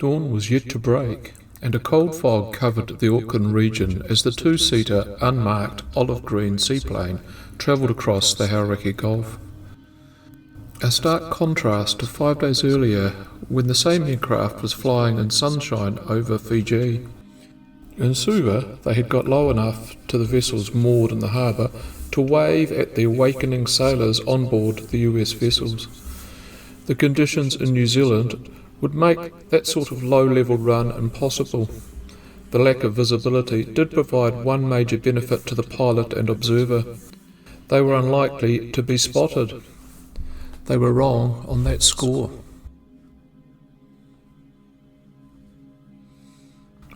Dawn was yet to break, and a cold fog covered the Auckland region as the two-seater, unmarked, olive-green seaplane travelled across the Hauraki Gulf. A stark contrast to 5 days earlier, when the same aircraft was flying in sunshine over Fiji. In Suva, they had got low enough to the vessels moored in the harbour to wave at the awakening sailors on board the US vessels. The conditions in New Zealand would make that sort of low-level run impossible. The lack of visibility did provide one major benefit to the pilot and observer. They were unlikely to be spotted. They were wrong on that score.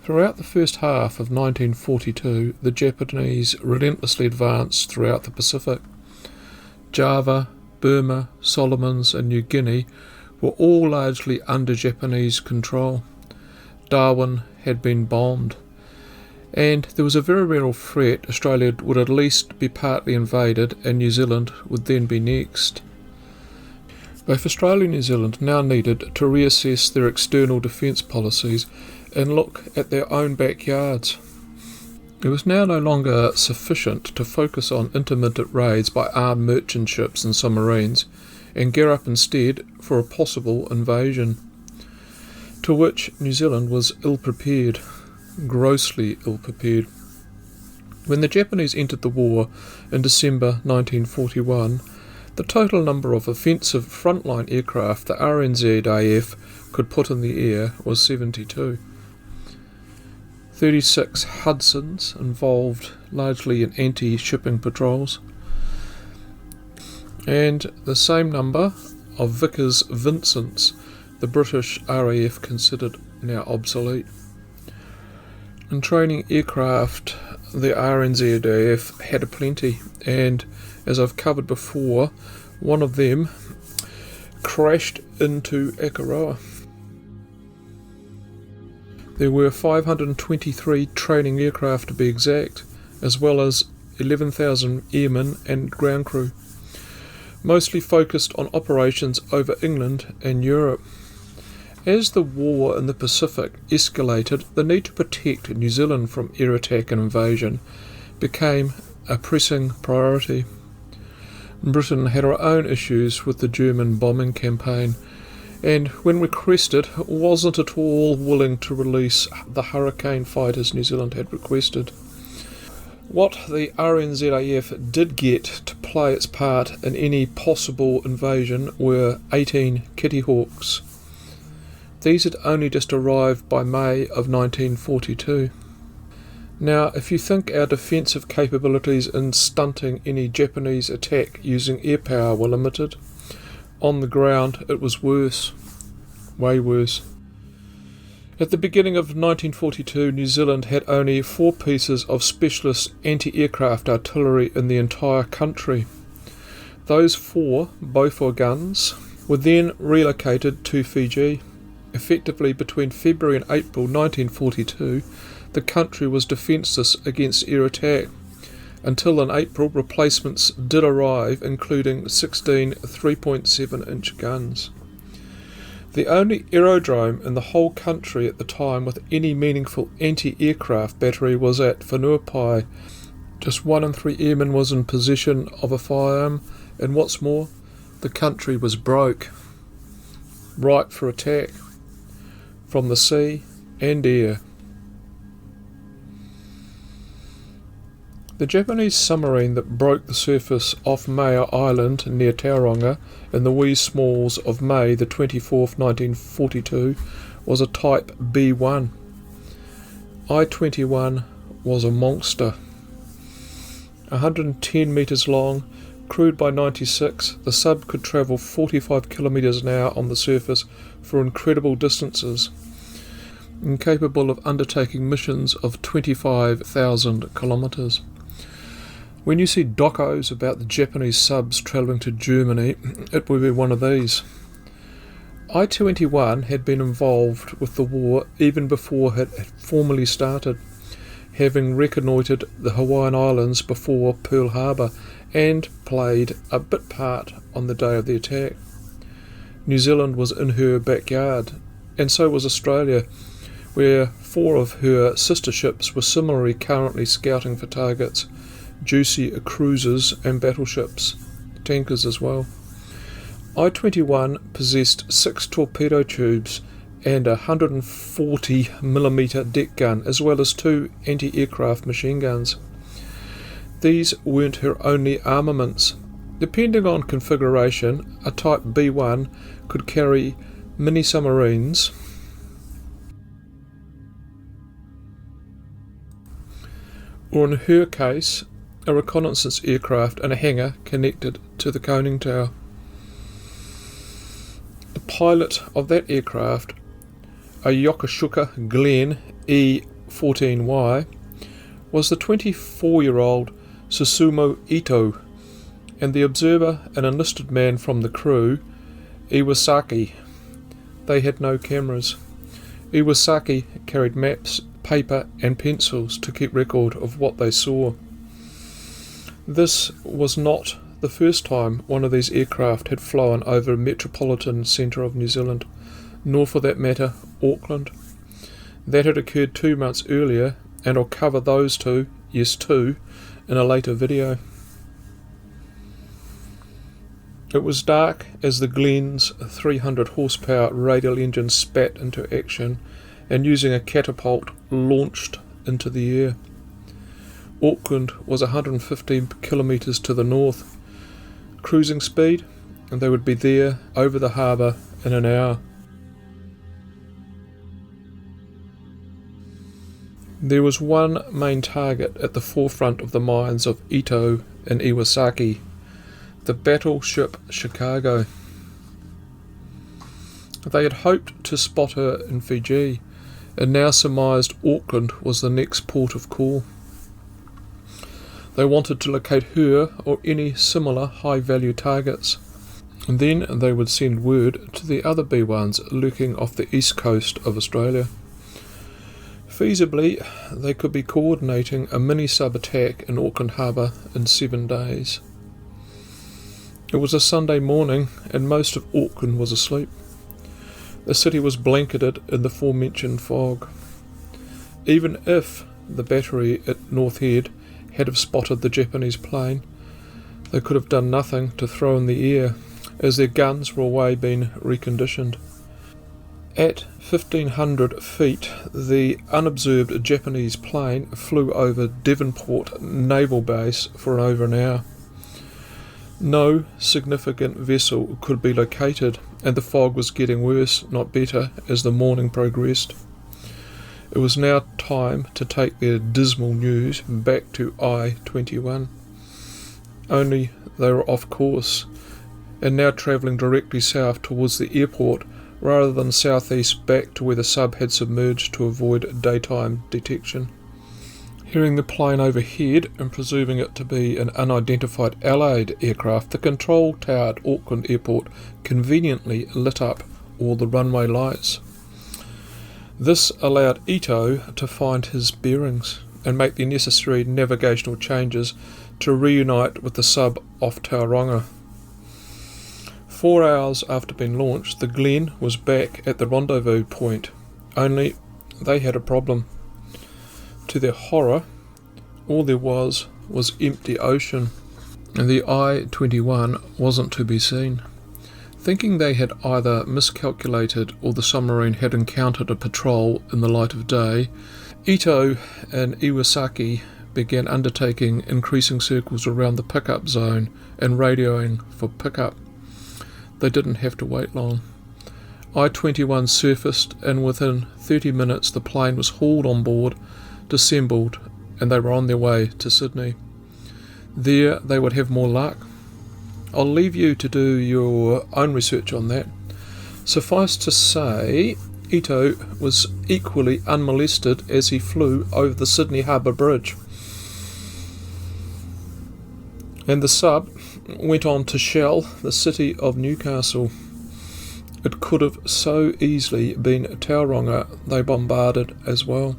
Throughout the first half of 1942, the Japanese relentlessly advanced throughout the Pacific. Java, Burma, Solomons and New Guinea were all largely under Japanese control. Darwin had been bombed, and there was a very real threat Australia would at least be partly invaded and New Zealand would then be next. Both Australia and New Zealand now needed to reassess their external defence policies and look at their own backyards. It was now no longer sufficient to focus on intermittent raids by armed merchant ships and submarines and gear up instead for a possible invasion, to which New Zealand was ill-prepared, grossly ill-prepared. When the Japanese entered the war in December 1941, the total number of offensive frontline aircraft the RNZAF could put in the air was 72. 36 Hudsons involved largely in anti-shipping patrols, and the same number of Vickers Vincents the British RAF considered now obsolete. In training aircraft, the RNZAF had aplenty, and as I've covered before, one of them crashed into Akaroa. There were 523 training aircraft to be exact, as well as 11,000 airmen and ground crew, mostly focused on operations over England and Europe. As the war in the Pacific escalated, the need to protect New Zealand from air attack and invasion became a pressing priority. Britain had her own issues with the German bombing campaign, and when requested, wasn't at all willing to release the Hurricane fighters New Zealand had requested. What the RNZAF did get to play its part in any possible invasion were 18 Kitty Hawks. These had only just arrived by May of 1942. Now, if you think our defensive capabilities in stunting any Japanese attack using air power were limited, on the ground it was worse, way worse. At the beginning of 1942, New Zealand had only 4 pieces of specialist anti-aircraft artillery in the entire country. Those 4 Bofors guns were then relocated to Fiji. Effectively, between February and April 1942, the country was defenceless against air attack, until in April replacements did arrive, including 16 3.7-inch guns. The only aerodrome in the whole country at the time with any meaningful anti-aircraft battery was at Whanuapai. Just 1 in 3 airmen was in possession of a firearm, and what's more, the country was broke, ripe for attack, from the sea and air. The Japanese submarine that broke the surface off Mayo Island near Tauranga in the wee smalls of May the 24th, 1942 was a Type B1. I-21 was a monster. 110 metres long, crewed by 96, the sub could travel 45 kilometres an hour on the surface for incredible distances, and capable of undertaking missions of 25,000 kilometres. When you see docos about the Japanese subs travelling to Germany, it would be one of these. I-21 had been involved with the war even before it had formally started, having reconnoitred the Hawaiian Islands before Pearl Harbor and played a bit part on the day of the attack. New Zealand was in her backyard, and so was Australia, where 4 of her sister ships were similarly currently scouting for targets, juicy cruisers and battleships, tankers as well. I-21 possessed 6 torpedo tubes and a 140mm deck gun, as well as 2 anti-aircraft machine guns. These weren't her only armaments. Depending on configuration, a Type B1 could carry mini-submarines, or in her case, a reconnaissance aircraft and a hangar connected to the conning tower. The pilot of that aircraft, a Yokosuka Glen E-14Y, was the 24-year-old Susumu Ito, and the observer, an enlisted man from the crew, Iwasaki. They had no cameras. Iwasaki carried maps, paper and pencils to keep record of what they saw. This was not the first time one of these aircraft had flown over a metropolitan centre of New Zealand, nor for that matter Auckland. That had occurred 2 months earlier, and I'll cover those two, yes 2, in a later video. It was dark as the Glen's 300 horsepower radial engine spat into action and using a catapult launched into the air. Auckland was 115 kilometres to the north. Cruising speed, and they would be there over the harbour in an hour. There was one main target at the forefront of the minds of Ito and Iwasaki, the battleship Chicago. They had hoped to spot her in Fiji, and now surmised Auckland was the next port of call. They wanted to locate her or any similar high-value targets, and then they would send word to the other B-1s lurking off the east coast of Australia. Feasibly, they could be coordinating a mini-sub attack in Auckland Harbour in 7 days. It was a Sunday morning, and most of Auckland was asleep. The city was blanketed in the aforementioned fog. Even if the battery at North Head had have spotted the Japanese plane, they could have done nothing to throw in the air, as their guns were away being reconditioned. At 1,500 feet, the unobserved Japanese plane flew over Devonport Naval Base for over an hour. No significant vessel could be located, and the fog was getting worse, not better, as the morning progressed. It was now time to take their dismal news back to I-21. Only they were off course, and now travelling directly south towards the airport rather than southeast back to where the sub had submerged to avoid daytime detection. Hearing the plane overhead and presuming it to be an unidentified Allied aircraft, the control tower at Auckland Airport conveniently lit up all the runway lights. This allowed Ito to find his bearings and make the necessary navigational changes to reunite with the sub off Tauranga. 4 hours after being launched, the Glen was back at the rendezvous point, only they had a problem. To their horror, all there was empty ocean, and the I-21 wasn't to be seen. Thinking they had either miscalculated or the submarine had encountered a patrol in the light of day, Ito and Iwasaki began undertaking increasing circles around the pickup zone and radioing for pickup. They didn't have to wait long. I-21 surfaced, and within 30 minutes the plane was hauled on board, disassembled, and they were on their way to Sydney. There they would have more luck. I'll leave you to do your own research on that. Suffice to say, Ito was equally unmolested as he flew over the Sydney Harbour Bridge. And the sub went on to shell the city of Newcastle. It could have so easily been Tauranga they bombarded as well.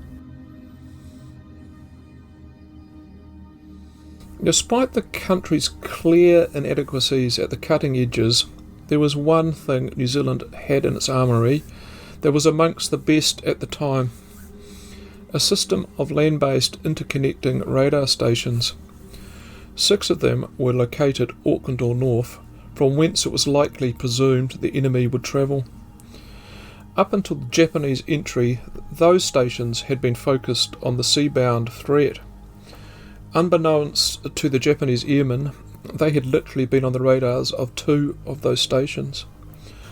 Despite the country's clear inadequacies at the cutting edges, there was one thing New Zealand had in its armoury that was amongst the best at the time. A system of land-based interconnecting radar stations. 6 of them were located Auckland or north, from whence it was likely presumed the enemy would travel. Up until the Japanese entry, those stations had been focused on the sea-bound threat. Unbeknownst to the Japanese airmen, they had literally been on the radars of 2 of those stations.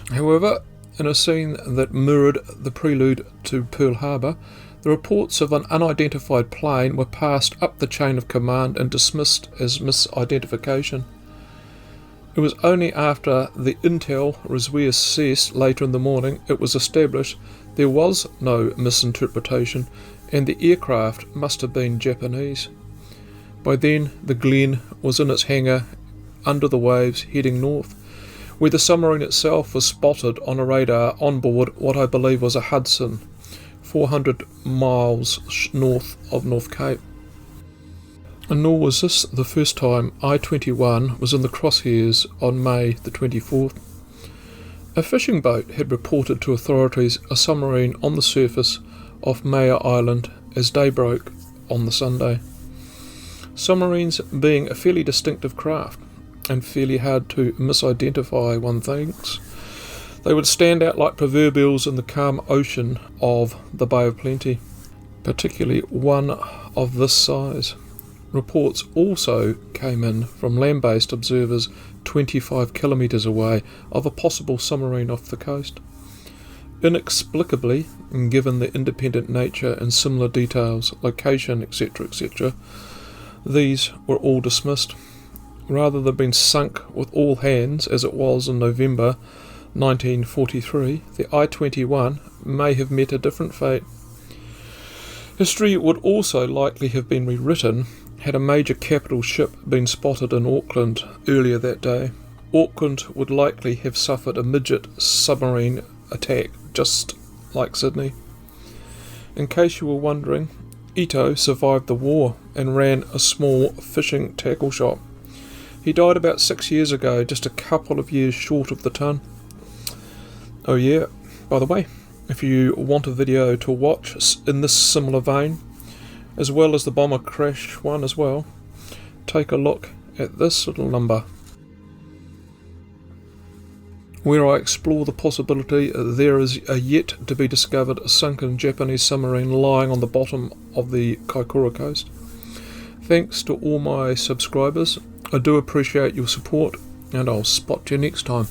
However, in a scene that mirrored the prelude to Pearl Harbor, the reports of an unidentified plane were passed up the chain of command and dismissed as misidentification. It was only after the intel reçu later in the morning it was established there was no misinterpretation and the aircraft must have been Japanese. By then the Glen was in its hangar under the waves heading north, where the submarine itself was spotted on a radar on board what I believe was a Hudson, 400 miles north of North Cape. And nor was this the first time I-21 was in the crosshairs on May the 24th. A fishing boat had reported to authorities a submarine on the surface off Mayor Island as day broke on the Sunday. Submarines being a fairly distinctive craft and fairly hard to misidentify, one thinks, they would stand out like proverbials in the calm ocean of the Bay of Plenty, particularly one of this size. Reports also came in from land-based observers 25 kilometres away of a possible submarine off the coast. Inexplicably, given the independent nature and similar details, location, etc., these were all dismissed. Rather than being sunk with all hands as it was in November 1943, the I-21 may have met a different fate. History would also likely have been rewritten had a major capital ship been spotted in Auckland earlier that day. Auckland would likely have suffered a midget submarine attack, just like Sydney. In case you were wondering, Ito survived the war and ran a small fishing tackle shop. He died about 6 years ago, just a couple of years short of the ton. Oh yeah, by the way, if you want a video to watch in this similar vein, as well as the bomber crash one as well, take a look at this little number, where I explore the possibility there is a yet to be discovered sunken Japanese submarine lying on the bottom of the Kaikoura Coast. Thanks to all my subscribers, I do appreciate your support, and I'll spot you next time.